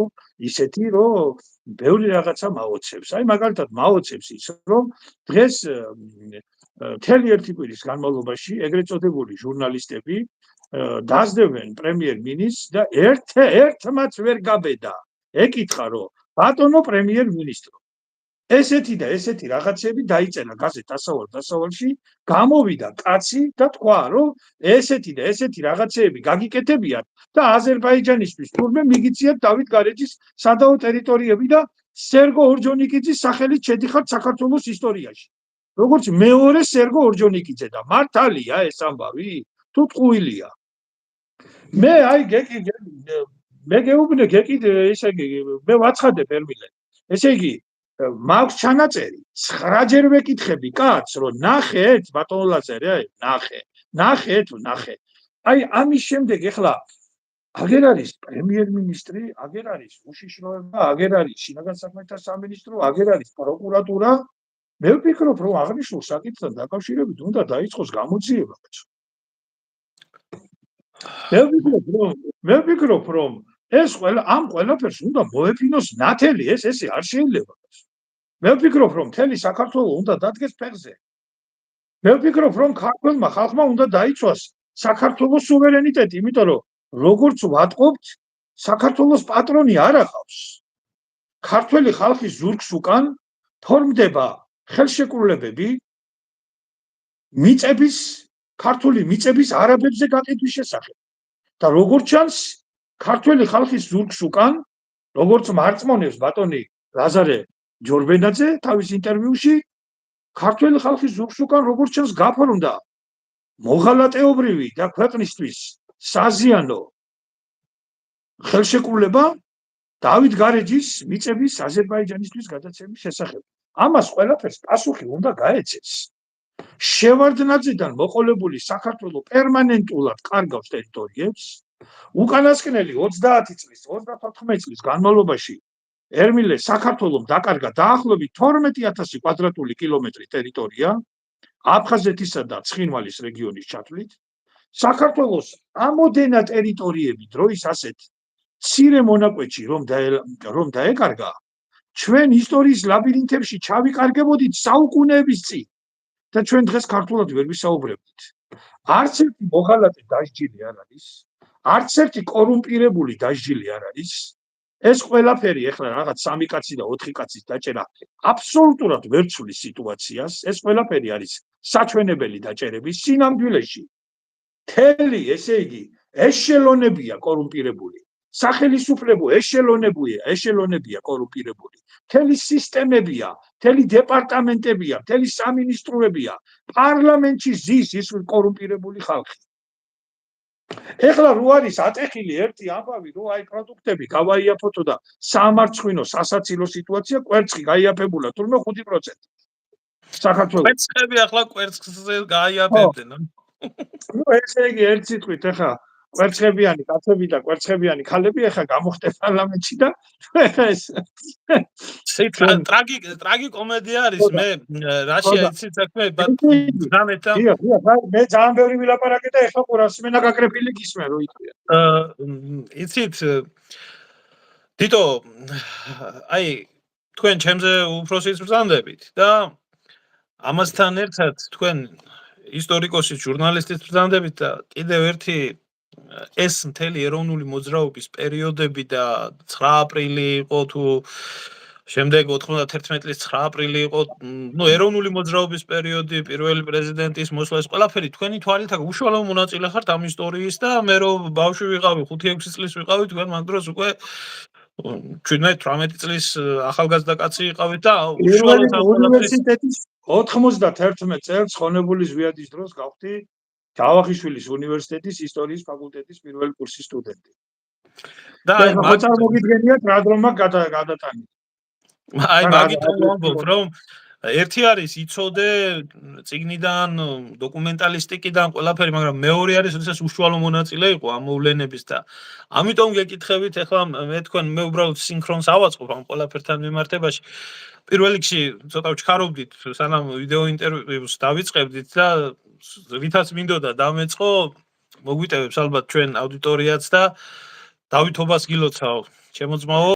რომ ისეთი რომ ბევრი რაღაცა მაოცებს. აი მაგალითად მაოცებს ის რომ დღეს მთელი ერთი კვირის განმავლობაში ეგრეთ წოდებული ჟურნალისტები დაძდევენ პრემიერ-მინისტრს და ერთმაც ვერ გაბედა. ეკითხა რომ ბატონო პრემიერ-მინისტრო ესეთი და ესეთი რაღაცები დაიწერა გაზეთ დასავალში, გამოვიდა კაცი და თქვა, რომ ესეთი და ესეთი რაღაცები გაგიკეთებიათ და აზერბაიჯანისთვის თურმე მიგიციათ დავით გარეჯის სადავო ტერიტორიები და სერგო ორჯონიკიძის სახელით შედიხართ საქართველოს ისტორიაში. როგორც მეორე სერგო ორჯონიკიძე და მართალია ეს ამბავი? თუ ტყუილია. მე აი მე გეუბნე გეკიდე ესე იგი მე ვაცხადებ ერმილე. ესე იგი მაქვს ჩანაწერი 9-ჯერ ვეკითხები კაცს რომ ნახეთ ბატონო ლაზარე ნახე აი ამის შემდეგ ეხლა აგერ არის პრემიერ-მინისტრი აგერ არის უშიშროება აგერ არის შინაგან საქმეთა სამინისტრო აგერ არის პროკურატურა მე ვფიქრობ რომ აღნიშნულ საკითხთან დაკავშირებით უნდა დაიწყოს გამოძიება მე ვფიქრობ რომ ეს ამ ყველაფერს უნდა მოეფინოს ნათელი ესე არ შეიძლება მე ვფიქრობ რომ მთელი საქართველო უნდა დადგეს ფეხზე მე ვფიქრობ რომ ქართველმა ხალხმა უნდა დაიცვას საქართველოს სუვერენიტეტი იმიტომ რომ როგორც ვატყობთ საქართველოს პატრონი არ ახავს ქართველი ხალხის ზურგს უკან ფორმდება ხელშეკრულებები მიწების ქართული მიწების არაბებზე გაკითხვის შესახებ და როგორც ჩანს ქართველი ხალხის ზურგს უკან როგორც მარწმუნებს ბატონი ლაზარე ჯორბენაძე თავის ინტერვიუში ქართველი ხალხის ზურგს უკან როგორც ჩანს გაფორმდა მოღალატეობრივი და ქვეყნისთვის საზიანო ხელშეკრულება დავით გარეჯის მიწების აზერბაიჯანისთვის გადაცემის შესახებ. ამას ყველაფერს პასუხი უნდა გაეცეს. შევარდნაძედან მოყოლებული საქართველო პერმანენტულად კარგავს ტერიტორიებს. უკანასკნელი 30 წლის 34 წლის განმავლობაში ერმილე საქართველოს დაკარგა დაახლოებით 12000 კვადრატული კილომეტრი ტერიტორია აფხაზეთისა და ცხინვალის რეგიონის ჩათვლით. საქართველოს ამოდენა ტერიტორიები დროის ასეთ მცირე მონაკვეთში რომ დაეკარგა ჩვენ ისტორიის ლაბირინთებში ჩავიკარგებოდით საუკუნეების წინ და ჩვენ დღეს ქართულად ვერ ვისაუბრებთ. არც ერთი მოღალატე დასჯილი არ არის, არც ერთი კორუმპირებული დასჯილი არ არის. ეს ყველაფერი ეხლა რაღაც 3 კაცი და 4 კაცის დაჭერა აბსოლუტურად ვერ ცვლის სიტუაციას. ეს ყველაფერი არის საჩვენებელი დაჭერები სინამდვილეში. მთელი ესე იგი ეშელონებია კორუმპირებული. სახელმწიფო ეშელონებია კორუმპირებული. მთელი სისტემებია, მთელი დეპარტამენტებია, მთელი სამინისტროებია. პარლამენტში ზის ის კორუმპირებული ხალხი. ეხლა რო არის ატეხილი ერთი ამბავი, რომ აი პროდუქტები გავაიაფოთო და სამარცხვინო სასაცილო სიტუაცია, კვერცხი გაიაფებულა თურმე 5%. საქართველოს კვერცხები ახლა კვერცხზე გაიაფებდნენ. ნუ ესე იგი ერთ სიტყვით ეხლა კვერცხებიანი კაცები და კვერცხებიანი ქალები ეხლა გამოხდე პარლამენტში და ეხლა ეს ტრაგიკომედია არის მე რაშია იცით საქმე გამეთა მე ძალიან ბევრი ვილაპარაკე და ეხლა ყურავს მე ნაკაკრეფილი გისმენ რო იტყვია იცით თითო აი თქვენ ჩემზე უფროსის ბრძანდებით და ამასთან ერთად თქვენ ისტორიკოსის ჟურნალისტის ბრძანდებით და კიდევ ერთი ეს მთელი ეროვნული მოძრაობის პერიოდები და 9 აპრილი იყო თუ შემდეგ 91 წლის 9 აპრილი იყო ნუ ეროვნული მოძრაობის პერიოდი პირველი პრეზიდენტის მოსვლა ეს ყველაფერი თქვენი თვალით აქ უშუალო მონაწილე ხართ ამ ისტორიის და მე რომ ბავშვი ვიყავი 5-6 წლის ვიყავი თქვენ მაგ დროს უკვე 17-18 წლის ახალგაზრდა კაცი იყავით და უშუალოდ უნივერსიტეტის 91 წელს ხონებული ზვიადის დროს გავხდი ჯავახიშვილის უნივერსიტეტის ისტორიის ფაკულტეტის პირველი კურსის სტუდენტი. და მაგ მოგიდგენიათ რა დრომა გადატანით. აი მაგიტომ ვამბობ რომ ერთი არის იცოდე წიგნიდან დოკუმენტალისტიკიდან ყველაფერი მაგრამ მეორე არის როდესაც უშუალო მონაწილე იყო ამ მოვლენების და ამიტომ გეკითხებით ახლა მე თქვენ მე უბრალოდ სინქრონს ავაწყობ ამ ყველაფერთან მიმართებაში პირველ რიგში ცოტა ვჩქარობდით სანამ ვიდეო ინტერვიუს დავიწყებდით და რითაც მინდოდა დამეწყო მოგვიტევებს ალბათ ჩვენ აუდიტორიაც და დავითობას გილოცავ ჩემო ძმაო